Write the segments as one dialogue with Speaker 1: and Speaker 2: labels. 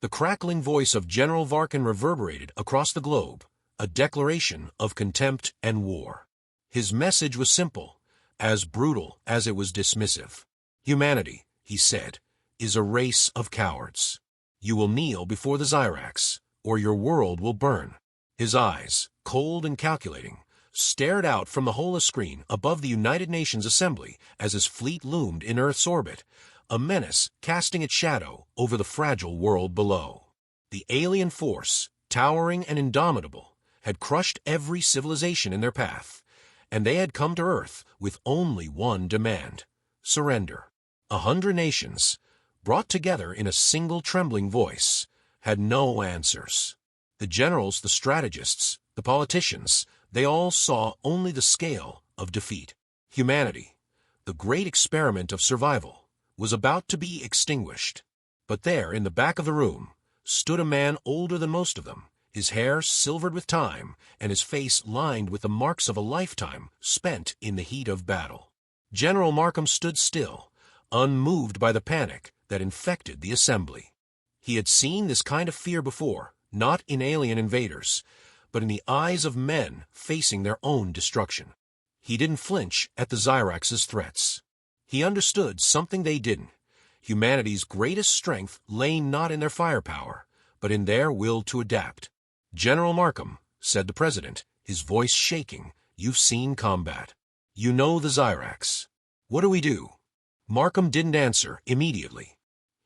Speaker 1: The crackling voice of General Varkin reverberated across the globe, a declaration of contempt and war. His message was simple, as brutal as it was dismissive. Humanity, he said, is a race of cowards. You will kneel before the Xyrax, or your world will burn. His eyes, cold and calculating, stared out from the holoscreen above the United Nations Assembly as his fleet loomed in Earth's orbit, a menace casting its shadow over the fragile world below. The alien force, towering and indomitable, had crushed every civilization in their path, and they had come to Earth with only one demand: surrender. 100 nations, brought together in a single trembling voice, had no answers. The generals, the strategists, the politicians, they all saw only the scale of defeat. Humanity, the great experiment of survival, was about to be extinguished. But there, in the back of the room, stood a man older than most of them, his hair silvered with time, and his face lined with the marks of a lifetime spent in the heat of battle. General Markham stood still, unmoved by the panic that infected the assembly. He had seen this kind of fear before, not in alien invaders, but in the eyes of men facing their own destruction. He didn't flinch at the Xyrax's threats. He understood something they didn't. Humanity's greatest strength lay not in their firepower, but in their will to adapt. "General Markham," said the president, his voice shaking, "you've seen combat. You know the Xyrax. What do we do?" Markham didn't answer immediately.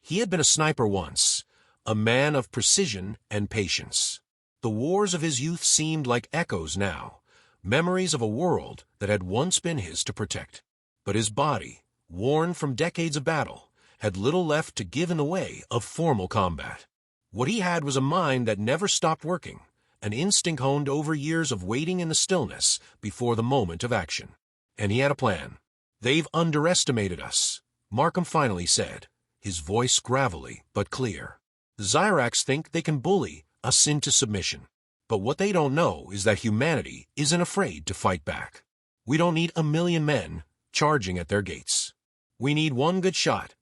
Speaker 1: He had been a sniper once, a man of precision and patience. The wars of his youth seemed like echoes now, memories of a world that had once been his to protect. But his body, worn from decades of battle, had little left to give in the way of formal combat. What he had was a mind that never stopped working, an instinct honed over years of waiting in the stillness before the moment of action. And he had a plan. "They've underestimated us," Markham finally said, his voice gravelly but clear. "The Xyrax think they can bully us into submission. But what they don't know is that humanity isn't afraid to fight back. We don't need 1,000,000 men charging at their gates. We need one good shot."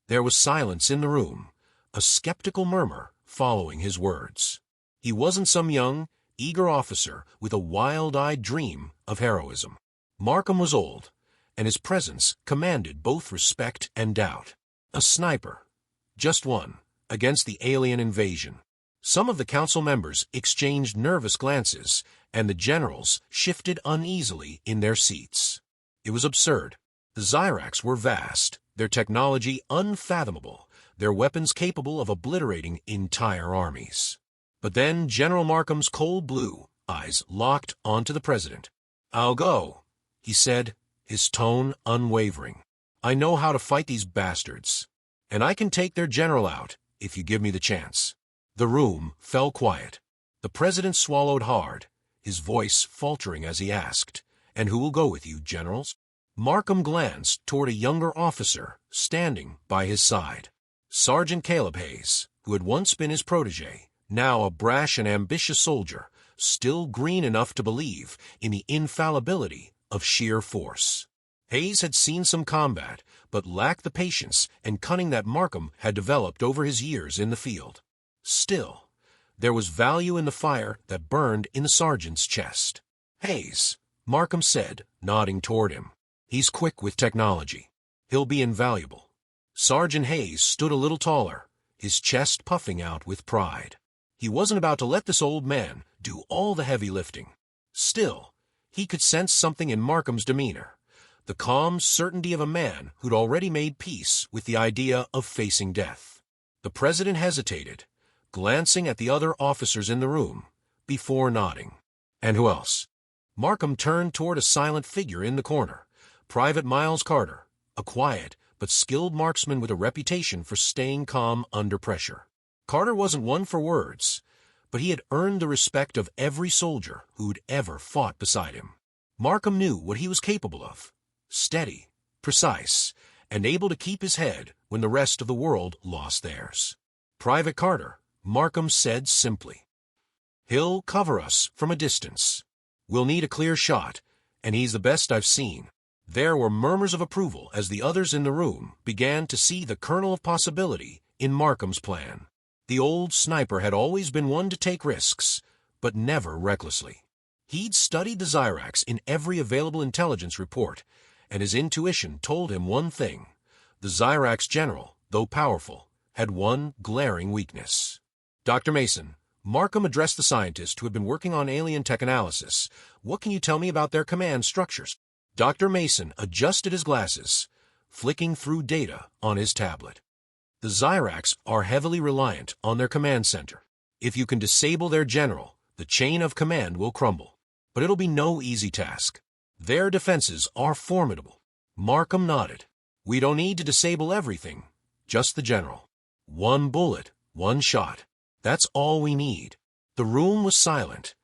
Speaker 1: There was silence in the room, a skeptical murmur following his words. He wasn't some young, eager officer with a wild-eyed dream of heroism. Markham was old, and his presence commanded both respect and doubt. A sniper, just one, against the alien invasion. Some of the council members exchanged nervous glances, and the generals shifted uneasily in their seats. It was absurd. The Xyrax were vast, their technology unfathomable, their weapons capable of obliterating entire armies. But then General Markham's cold blue eyes locked onto the president. "I'll go," he said, his tone unwavering. "I know how to fight these bastards, and I can take their general out if you give me the chance." The room fell quiet. The president swallowed hard, his voice faltering as he asked, "And who will go with you, generals?" Markham glanced toward a younger officer standing by his side. Sergeant Caleb Hayes, who had once been his protege, now a brash and ambitious soldier, still green enough to believe in the infallibility of sheer force. Hayes had seen some combat, but lacked the patience and cunning that Markham had developed over his years in the field. Still, there was value in the fire that burned in the sergeant's chest. "Hayes," Markham said, nodding toward him. "He's quick with technology. He'll be invaluable." Sergeant Hayes stood a little taller, his chest puffing out with pride. He wasn't about to let this old man do all the heavy lifting. Still, he could sense something in Markham's demeanor, the calm certainty of a man who'd already made peace with the idea of facing death. The president hesitated, glancing at the other officers in the room, before nodding. "And who else?" Markham turned toward a silent figure in the corner, Private Miles Carter, a quiet but skilled marksman with a reputation for staying calm under pressure. Carter wasn't one for words, but he had earned the respect of every soldier who'd ever fought beside him. Markham knew what he was capable of: steady, precise, and able to keep his head when the rest of the world lost theirs. "Private Carter," Markham said simply. "He'll cover us from a distance. We'll need a clear shot, and he's the best I've seen." There were murmurs of approval as the others in the room began to see the kernel of possibility in Markham's plan. The old sniper had always been one to take risks, but never recklessly. He'd studied the Zyrax in every available intelligence report, and his intuition told him one thing. The Zyrax general, though powerful, had one glaring weakness. Dr. Mason, Markham addressed the scientist who had been working on alien tech analysis. What can you tell me about their command structures? Dr. Mason adjusted his glasses, flicking through data on his tablet. The Zyrax are heavily reliant on their command center. If you can disable their general, the chain of command will crumble. But it'll be no easy task. Their defenses are formidable. Markham nodded. We don't need to disable everything, just the general. One bullet, one shot. That's all we need. The room was silent,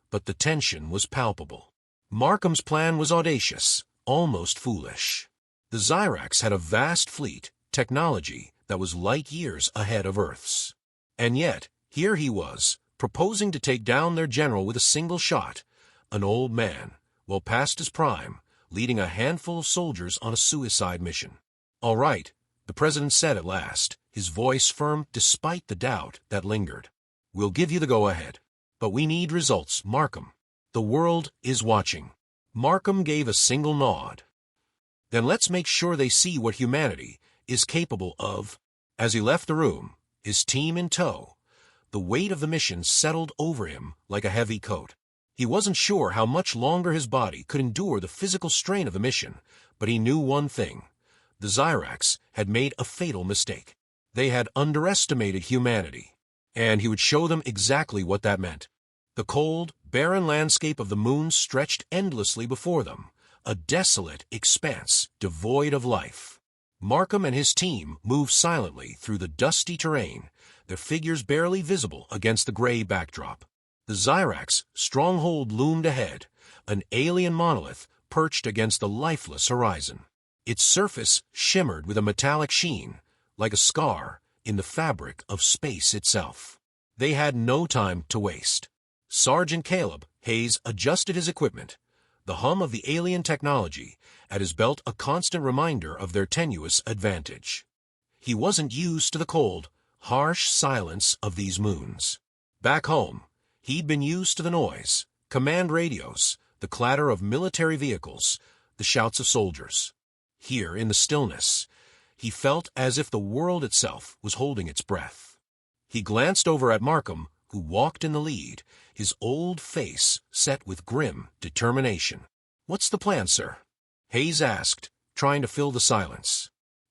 Speaker 1: but the tension was palpable. Markham's plan was audacious, almost foolish. The Zyrax had a vast fleet, technology that was light years ahead of Earth's. And yet, here he was, proposing to take down their general with a single shot, an old man, well past his prime, leading a handful of soldiers on a suicide mission. All right, the president said at last, his voice firm despite the doubt that lingered. We'll give you the go-ahead. But we need results, Markham. The world is watching. Markham gave a single nod. Then let's make sure they see what humanity is capable of. As he left the room, his team in tow, the weight of the mission settled over him like a heavy coat. He wasn't sure how much longer his body could endure the physical strain of the mission, but he knew one thing. The Zyrax had made a fatal mistake. They had underestimated humanity, and he would show them exactly what that meant. The cold, barren landscape of the moon stretched endlessly before them, a desolate expanse devoid of life. Markham and his team moved silently through the dusty terrain, their figures barely visible against the gray backdrop. The Zyrax stronghold loomed ahead, an alien monolith perched against the lifeless horizon. Its surface shimmered with a metallic sheen, like a scar in the fabric of space itself. They had no time to waste. Sergeant Caleb Hayes adjusted his equipment, the hum of the alien technology at his belt a constant reminder of their tenuous advantage. He wasn't used to the cold, harsh silence of these moons. Back home, he'd been used to the noise, command radios, the clatter of military vehicles, the shouts of soldiers. Here, in the stillness, he felt as if the world itself was holding its breath. He glanced over at Markham, who walked in the lead, his old face set with grim determination. "What's the plan, sir?" Hayes asked, trying to fill the silence.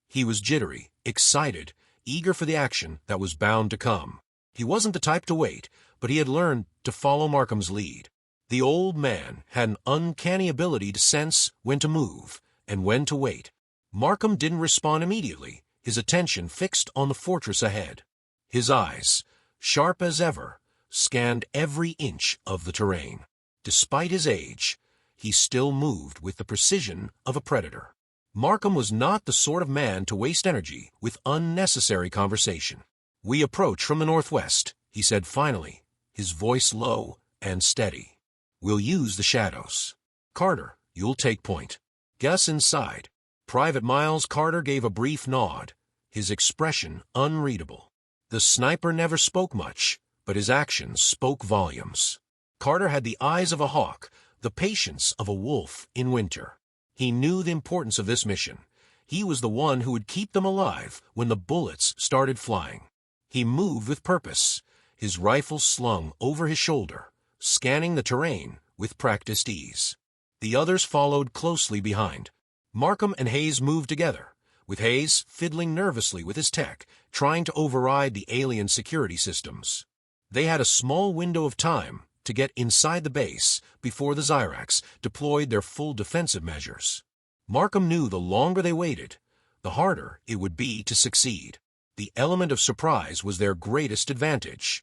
Speaker 1: He was jittery, excited, eager for the action that was bound to come. He wasn't the type to wait, but he had learned to follow Markham's lead. The old man had an uncanny ability to sense when to move and when to wait. Markham didn't respond immediately, his attention fixed on the fortress ahead. His eyes, sharp as ever, scanned every inch of the terrain. Despite his age, he still moved with the precision of a predator. Markham was not the sort of man to waste energy with unnecessary conversation. "We approach from the northwest," he said finally, his voice low and steady. "We'll use the shadows. Carter, you'll take point. Gus inside." Private Miles Carter gave a brief nod, his expression unreadable. The sniper never spoke much, but his actions spoke volumes. Carter had the eyes of a hawk, the patience of a wolf in winter. He knew the importance of this mission. He was the one who would keep them alive when the bullets started flying. He moved with purpose, his rifle slung over his shoulder, scanning the terrain with practiced ease. The others followed closely behind. Markham and Hayes moved together, with Hayes fiddling nervously with his tech, trying to override the alien security systems. They had a small window of time to get inside the base before the Zyrax deployed their full defensive measures. Markham knew the longer they waited, the harder it would be to succeed. The element of surprise was their greatest advantage,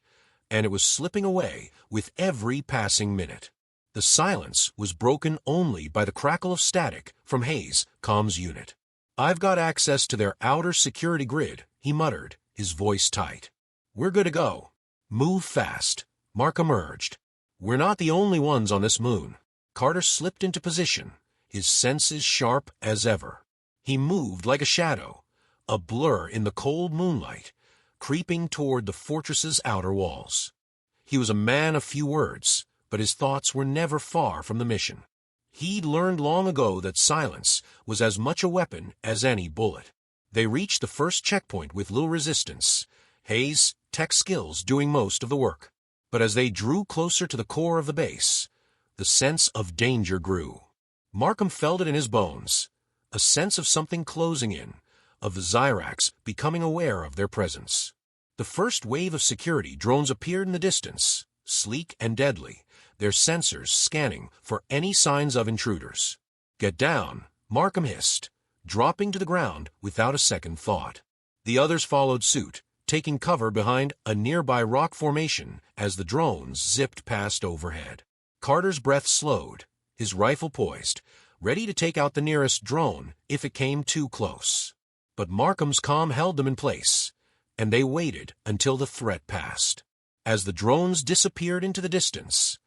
Speaker 1: and it was slipping away with every passing minute. The silence was broken only by the crackle of static from Hayes' comms unit. "I've got access to their outer security grid," he muttered, his voice tight. "We're good to go." "Move fast," Markham urged. "We're not the only ones on this moon." Carter slipped into position, his senses sharp as ever. He moved like a shadow, a blur in the cold moonlight, creeping toward the fortress's outer walls. He was a man of few words, but his thoughts were never far from the mission. He'd learned long ago that silence was as much a weapon as any bullet. They reached the first checkpoint with little resistance, Hayes' tech skills doing most of the work. But as they drew closer to the core of the base, the sense of danger grew. Markham felt it in his bones, a sense of something closing in, of the Zyrax becoming aware of their presence. The first wave of security drones appeared in the distance, sleek and deadly, their sensors scanning for any signs of intruders. "Get down," Markham hissed, dropping to the ground without a second thought. The others followed suit, taking cover behind a nearby rock formation as the drones zipped past overhead. Carter's breath slowed, his rifle poised, ready to take out the nearest drone if it came too close. But Markham's calm held them in place, and they waited until the threat passed. As the drones disappeared into the distance,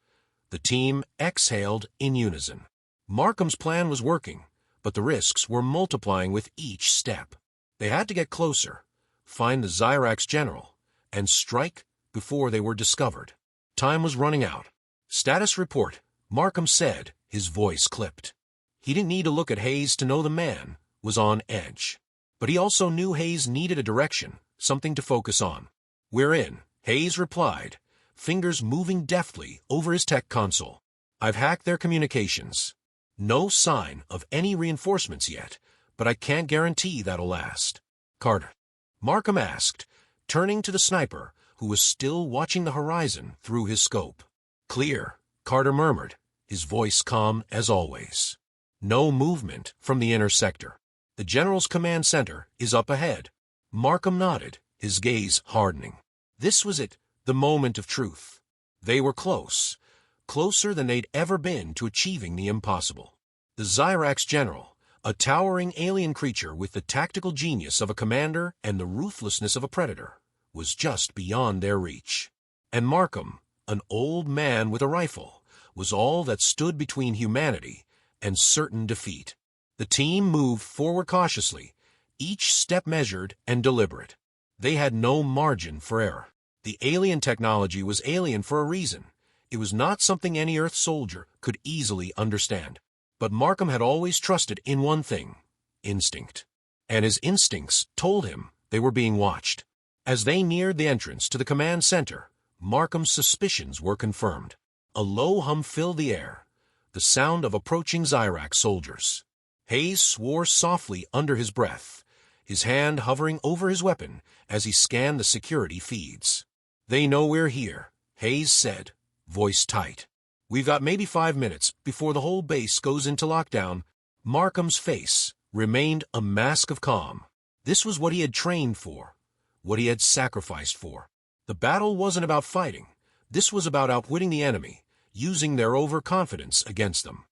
Speaker 1: the team exhaled in unison. Markham's plan was working, but the risks were multiplying with each step. They had to get closer, find the Zyrax general, and strike before they were discovered. Time was running out. "Status report," Markham said, his voice clipped. He didn't need to look at Hayes to know the man was on edge. But he also knew Hayes needed a direction, something to focus on. "We're in," Hayes replied, fingers moving deftly over his tech console. "I've hacked their communications. No sign of any reinforcements yet, but I can't guarantee that'll last." "Carter?" Markham asked, turning to the sniper, who was still watching the horizon through his scope. "Clear," Carter murmured, his voice calm as always. "No movement from the inner sector. The general's command center is up ahead." Markham nodded, his gaze hardening. This was it, the moment of truth. They were close, closer than they'd ever been to achieving the impossible. The Zyrax general, a towering alien creature with the tactical genius of a commander and the ruthlessness of a predator, was just beyond their reach. And Markham, an old man with a rifle, was all that stood between humanity and certain defeat. The team moved forward cautiously, each step measured and deliberate. They had no margin for error. The alien technology was alien for a reason. It was not something any Earth soldier could easily understand. But Markham had always trusted in one thing: instinct. And his instincts told him they were being watched. As they neared the entrance to the command center, Markham's suspicions were confirmed. A low hum filled the air, the sound of approaching Zyrax soldiers. Hayes swore softly under his breath, his hand hovering over his weapon as he scanned the security feeds. "They know we're here," Hayes said, voice tight. "We've got maybe 5 minutes before the whole base goes into lockdown." Markham's face remained a mask of calm. This was what he had trained for, what he had sacrificed for. The battle wasn't about fighting. This was about outwitting the enemy, using their overconfidence against them.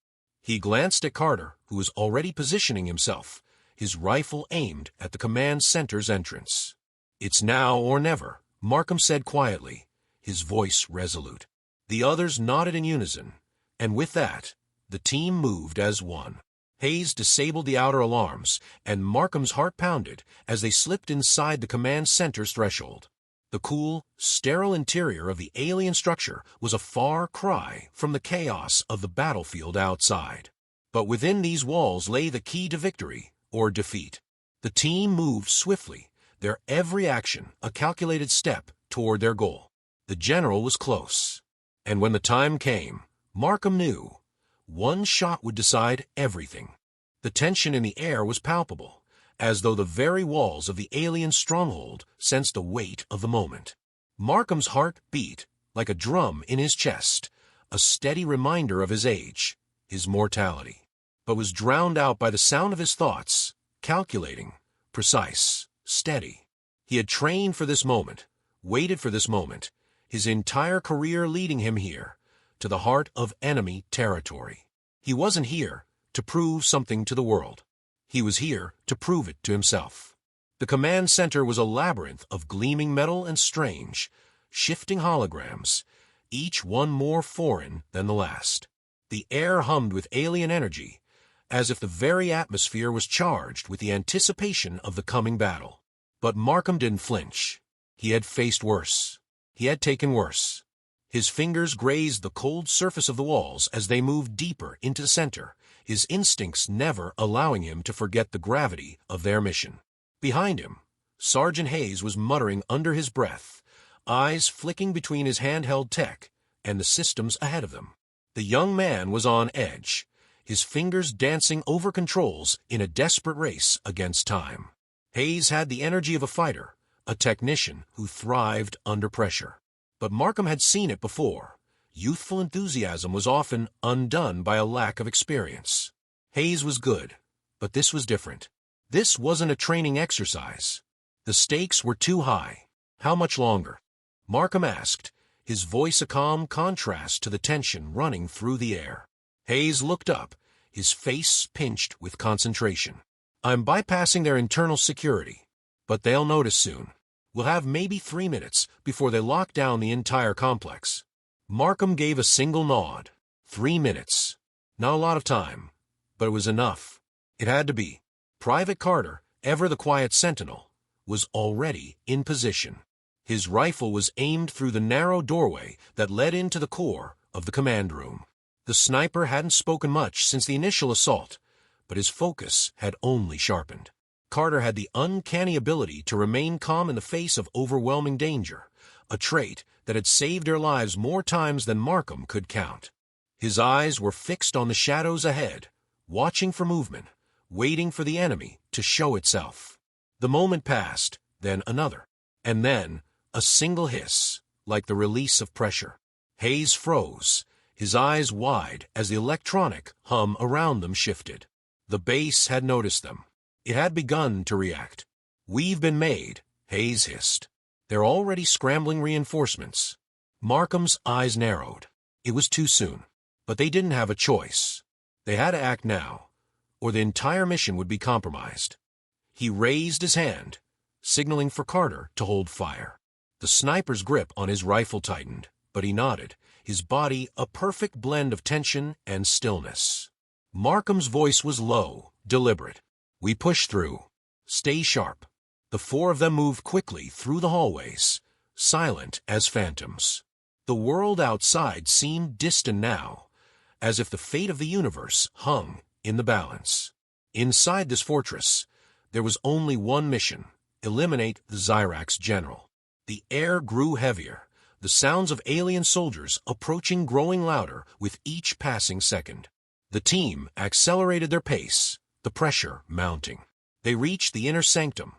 Speaker 1: He glanced at Carter, who was already positioning himself, his rifle aimed at the command center's entrance. "It's now or never," Markham said quietly, his voice resolute. The others nodded in unison, and with that, the team moved as one. Hayes disabled the outer alarms, and Markham's heart pounded as they slipped inside the command center's threshold. The cool, sterile interior of the alien structure was a far cry from the chaos of the battlefield outside. But within these walls lay the key to victory or defeat. The team moved swiftly, their every action a calculated step toward their goal. The general was close. And when the time came, Markham knew one shot would decide everything. The tension in the air was palpable, as though the very walls of the alien stronghold sensed the weight of the moment. Markham's heart beat like a drum in his chest, a steady reminder of his age, his mortality, but was drowned out by the sound of his thoughts, calculating, precise, steady. He had trained for this moment, waited for this moment, his entire career leading him here, to the heart of enemy territory. He wasn't here to prove something to the world. He was here to prove it to himself. The command center was a labyrinth of gleaming metal and strange, shifting holograms, each one more foreign than the last. The air hummed with alien energy, as if the very atmosphere was charged with the anticipation of the coming battle. But Markham didn't flinch. He had faced worse. He had taken worse. His fingers grazed the cold surface of the walls as they moved deeper into the center, his instincts never allowing him to forget the gravity of their mission. Behind him, Sergeant Hayes was muttering under his breath, eyes flicking between his handheld tech and the systems ahead of them. The young man was on edge, his fingers dancing over controls in a desperate race against time. Hayes had the energy of a fighter, a technician who thrived under pressure. But Markham had seen it before. Youthful enthusiasm was often undone by a lack of experience. Hayes was good, but this was different. This wasn't a training exercise. The stakes were too high. How much longer? Markham asked, his voice a calm contrast to the tension running through the air. Hayes looked up, his face pinched with concentration. I'm bypassing their internal security, but they'll notice soon. We'll have maybe 3 minutes before they lock down the entire complex. Markham gave a single nod. 3 minutes. Not a lot of time, but it was enough. It had to be. Private Carter, ever the quiet sentinel, was already in position. His rifle was aimed through the narrow doorway that led into the core of the command room. The sniper hadn't spoken much since the initial assault, but his focus had only sharpened. Carter had the uncanny ability to remain calm in the face of overwhelming danger, a trait that had saved their lives more times than Markham could count. His eyes were fixed on the shadows ahead, watching for movement, waiting for the enemy to show itself. The moment passed, then another, and then a single hiss, like the release of pressure. Hayes froze, his eyes wide as the electronic hum around them shifted. The base had noticed them. It had begun to react. We've been made, Hayes hissed. They're already scrambling reinforcements. Markham's eyes narrowed. It was too soon. But they didn't have a choice. They had to act now, or the entire mission would be compromised. He raised his hand, signaling for Carter to hold fire. The sniper's grip on his rifle tightened, but he nodded, his body a perfect blend of tension and stillness. Markham's voice was low, deliberate. We push through. Stay sharp. The four of them moved quickly through the hallways, silent as phantoms. The world outside seemed distant now, as if the fate of the universe hung in the balance. Inside this fortress, there was only one mission: eliminate the Xyrax general. The air grew heavier, the sounds of alien soldiers approaching growing louder with each passing second. The team accelerated their pace, the pressure mounting. They reached the inner sanctum,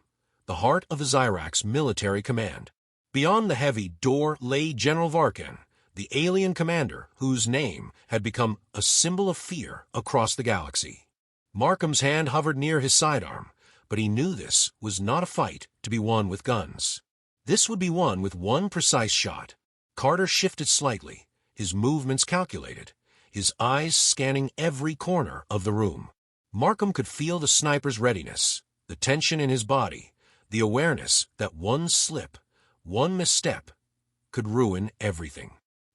Speaker 1: the heart of the Xyrax military command. Beyond the heavy door lay General Varkan, the alien commander whose name had become a symbol of fear across the galaxy. Markham's hand hovered near his sidearm, but he knew this was not a fight to be won with guns. This would be won with one precise shot. Carter shifted slightly, his movements calculated, his eyes scanning every corner of the room. Markham could feel the sniper's readiness, the tension in his body, the awareness that one slip, one misstep, could ruin everything.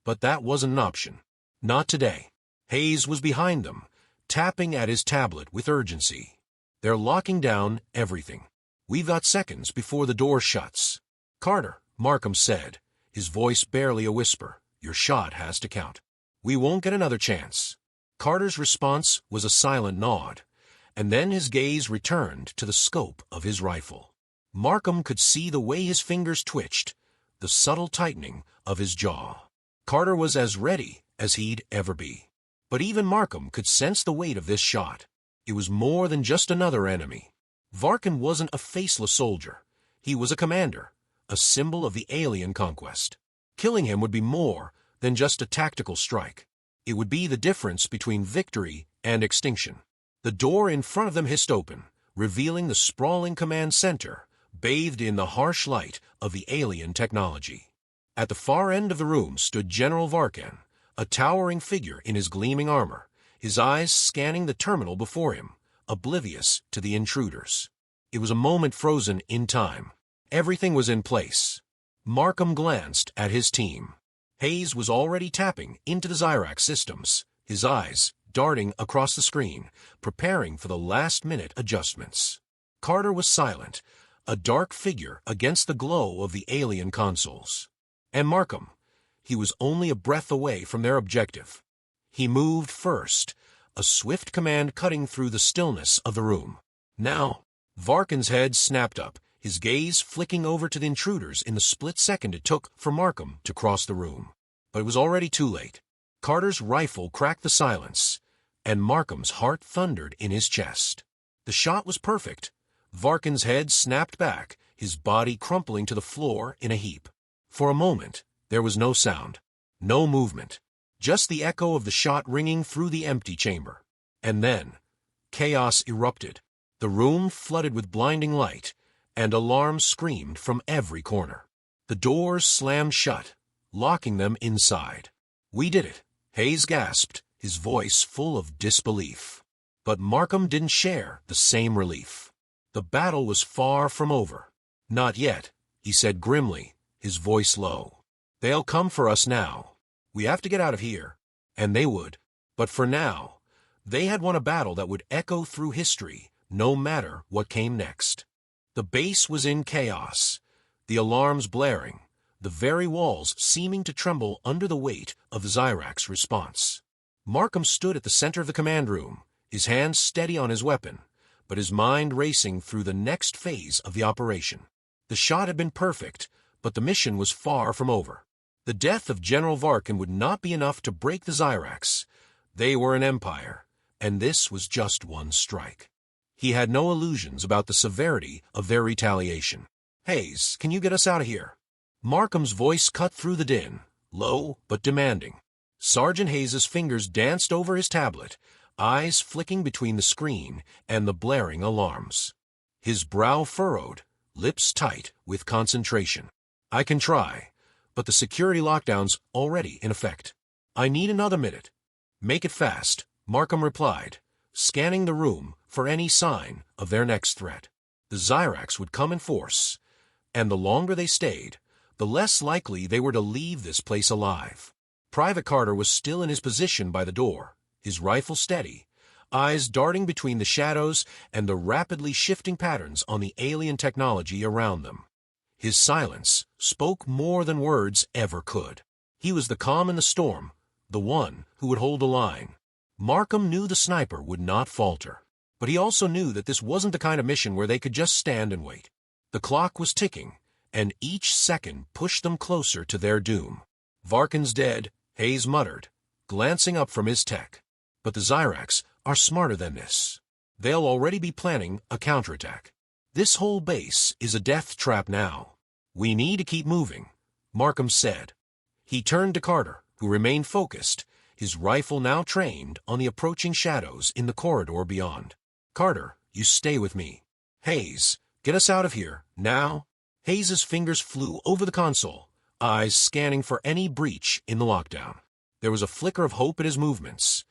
Speaker 1: But that wasn't an option. Not today. Hayes was behind them, tapping at his tablet with urgency. They're locking down everything. We've got seconds before the door shuts. Carter, Markham said, his voice barely a whisper, your shot has to count. We won't get another chance. Carter's response was a silent nod, and then his gaze returned to the scope of his rifle. Markham could see the way his fingers twitched, the subtle tightening of his jaw. Carter was as ready as he'd ever be. But even Markham could sense the weight of this shot. It was more than just another enemy. Varkan wasn't a faceless soldier. He was a commander, a symbol of the alien conquest. Killing him would be more than just a tactical strike. It would be the difference between victory and extinction. The door in front of them hissed open, revealing the sprawling command center, bathed in the harsh light of the alien technology. At the far end of the room stood General Varkan, a towering figure in his gleaming armor, his eyes scanning the terminal before him, oblivious to the intruders. It was a moment frozen in time. Everything was in place. Markham glanced at his team. Hayes was already tapping into the Xyrax systems, his eyes darting across the screen, preparing for the last-minute adjustments. Carter was silent, a dark figure against the glow of the alien consoles. And Markham, he was only a breath away from their objective. He moved first, a swift command cutting through the stillness of the room. Now, Varkin's head snapped up, his gaze flicking over to the intruders in the split second it took for Markham to cross the room. But it was already too late. Carter's rifle cracked the silence, and Markham's heart thundered in his chest. The shot was perfect. Varkin's head snapped back, his body crumpling to the floor in a heap. For a moment, there was no sound, no movement, just the echo of the shot ringing through the empty chamber. And then, chaos erupted. The room flooded with blinding light, and alarms screamed from every corner. The doors slammed shut, locking them inside. "We did it," Hayes gasped, his voice full of disbelief. But Markham didn't share the same relief. The battle was far from over. "Not yet," he said grimly, his voice low. "They'll come for us now. We have to get out of here." And they would. But for now, they had won a battle that would echo through history, no matter what came next. The base was in chaos, the alarms blaring, the very walls seeming to tremble under the weight of the Zyrax response. Markham stood at the center of the command room, his hand steady on his weapon, but his mind racing through the next phase of the operation. The shot had been perfect, but the mission was far from over. The death of General Varkin would not be enough to break the Zyrax. They were an empire, and this was just one strike. He had no illusions about the severity of their retaliation. "Hayes, can you get us out of here?" Markham's voice cut through the din, low but demanding. Sergeant Hayes's fingers danced over his tablet, eyes flicking between the screen and the blaring alarms. His brow furrowed, lips tight with concentration. "I can try, but the security lockdown's already in effect. I need another minute." "Make it fast," Markham replied, scanning the room for any sign of their next threat. The Zyrax would come in force, and the longer they stayed, the less likely they were to leave this place alive. Private Carter was still in his position by the door, his rifle steady, eyes darting between the shadows and the rapidly shifting patterns on the alien technology around them. His silence spoke more than words ever could. He was the calm in the storm, the one who would hold the line. Markham knew the sniper would not falter, but he also knew that this wasn't the kind of mission where they could just stand and wait. The clock was ticking, and each second pushed them closer to their doom. "Varkin's dead," Hayes muttered, glancing up from his tech. "But the Zyrax are smarter than this. They'll already be planning a counterattack. This whole base is a death trap now. We need to keep moving," Markham said. He turned to Carter, who remained focused, his rifle now trained on the approaching shadows in the corridor beyond. "Carter, you stay with me. Hayes, get us out of here, now." Hayes's fingers flew over the console, eyes scanning for any breach in the lockdown. There was a flicker of hope in his movements,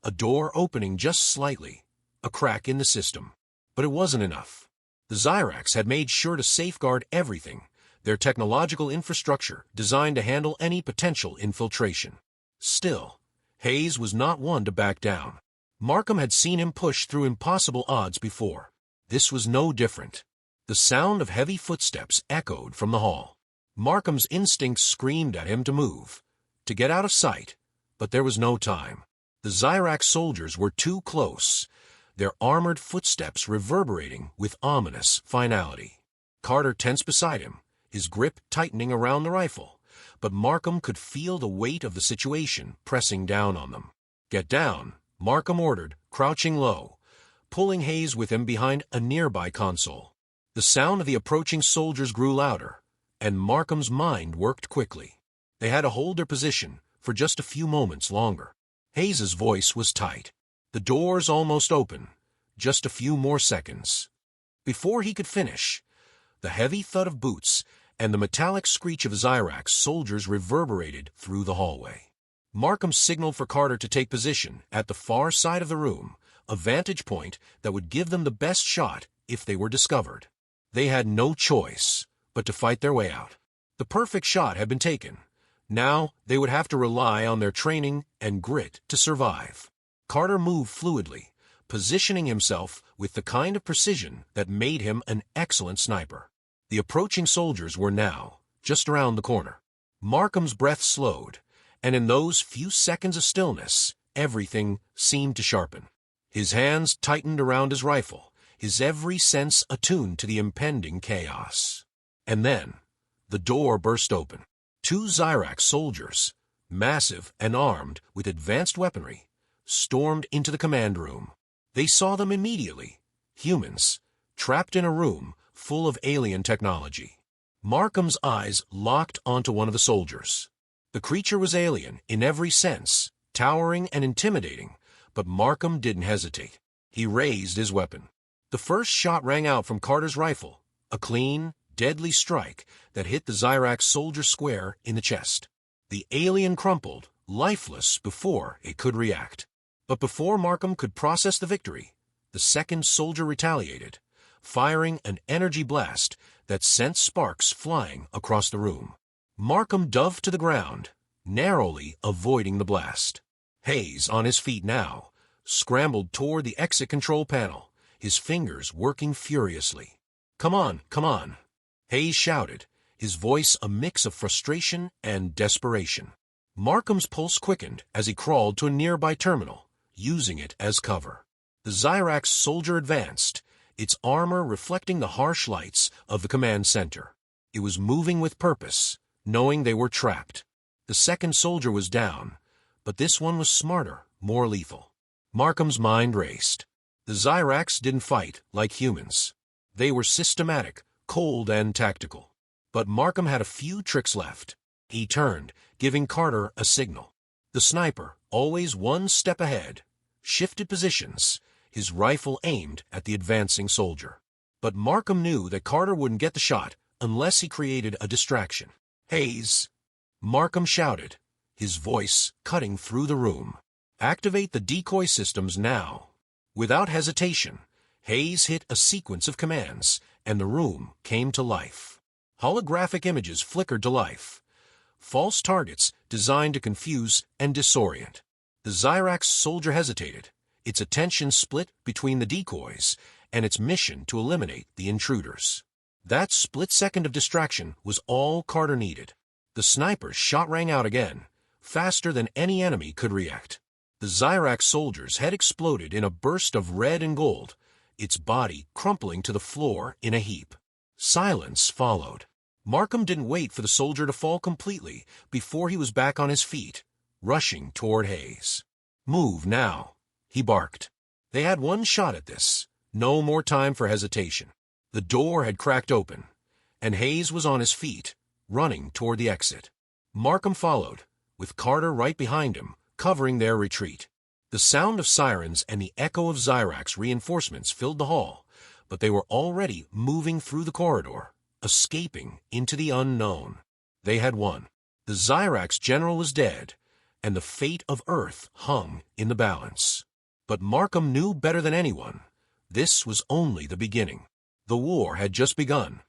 Speaker 1: a door opening just slightly, a crack in the system. But it wasn't enough. The Zyrax had made sure to safeguard everything, their technological infrastructure designed to handle any potential infiltration. Still, Hayes was not one to back down. Markham had seen him push through impossible odds before. This was no different. The sound of heavy footsteps echoed from the hall. Markham's instincts screamed at him to move, to get out of sight, but there was no time. The Zyrax soldiers were too close, their armored footsteps reverberating with ominous finality. Carter tensed beside him, his grip tightening around the rifle, but Markham could feel the weight of the situation pressing down on them. "Get down," Markham ordered, crouching low, pulling Hayes with him behind a nearby console. The sound of the approaching soldiers grew louder, and Markham's mind worked quickly. They had to hold their position for just a few moments longer. Hayes's voice was tight. The doors almost open. Just a few more seconds. Before he could finish, the heavy thud of boots and the metallic screech of Zyrax soldiers reverberated through the hallway. Markham signaled for Carter to take position at the far side of the room, a vantage point that would give them the best shot if they were discovered. They had no choice but to fight their way out. The perfect shot had been taken. Now they would have to rely on their training and grit to survive. Carter moved fluidly, positioning himself with the kind of precision that made him an excellent sniper. The approaching soldiers were now just around the corner. Markham's breath slowed, and in those few seconds of stillness, everything seemed to sharpen. His hands tightened around his rifle, his every sense attuned to the impending chaos. And then, the door burst open. 2 Xyrax soldiers, massive and armed with advanced weaponry, stormed into the command room. They saw them immediately. Humans, trapped in a room full of alien technology. Markham's eyes locked onto one of the soldiers. The creature was alien in every sense, towering and intimidating, but Markham didn't hesitate. He raised his weapon. The first shot rang out from Carter's rifle, a clean, deadly strike that hit the Xyrax soldier square in the chest. The alien crumpled, lifeless, before it could react. But before Markham could process the victory, the second soldier retaliated, firing an energy blast that sent sparks flying across the room. Markham dove to the ground, narrowly avoiding the blast. Hayes, on his feet now, scrambled toward the exit control panel, his fingers working furiously. "Come on, come on," Hayes shouted, his voice a mix of frustration and desperation. Markham's pulse quickened as he crawled to a nearby terminal, using it as cover. The Xyrax soldier advanced, its armor reflecting the harsh lights of the command center. It was moving with purpose, knowing they were trapped. The second soldier was down, but this one was smarter, more lethal. Markham's mind raced. The Xyrax didn't fight like humans. They were systematic, cold, and tactical. But Markham had a few tricks left. He turned, giving Carter a signal. The sniper, always one step ahead, shifted positions, his rifle aimed at the advancing soldier. But Markham knew that Carter wouldn't get the shot unless he created a distraction. "Hayes!" Markham shouted, his voice cutting through the room. "Activate the decoy systems now." Without hesitation, Hayes hit a sequence of commands, and the room came to life. Holographic images flickered to life. False targets designed to confuse and disorient. The Xyrax soldier hesitated, its attention split between the decoys and its mission to eliminate the intruders. That split second of distraction was all Carter needed. The sniper's shot rang out again, faster than any enemy could react. The Xyrax soldier's head exploded in a burst of red and gold, its body crumpling to the floor in a heap. Silence followed. Markham didn't wait for the soldier to fall completely before he was back on his feet, rushing toward Hayes. "Move now," he barked. They had one shot at this, no more time for hesitation. The door had cracked open, and Hayes was on his feet, running toward the exit. Markham followed, with Carter right behind him, covering their retreat. The sound of sirens and the echo of Xyrax reinforcements filled the hall, but they were already moving through the corridor, escaping into the unknown. They had won. The Xyrax general was dead, and the fate of Earth hung in the balance. But Markham knew better than anyone, this was only the beginning. The war had just begun,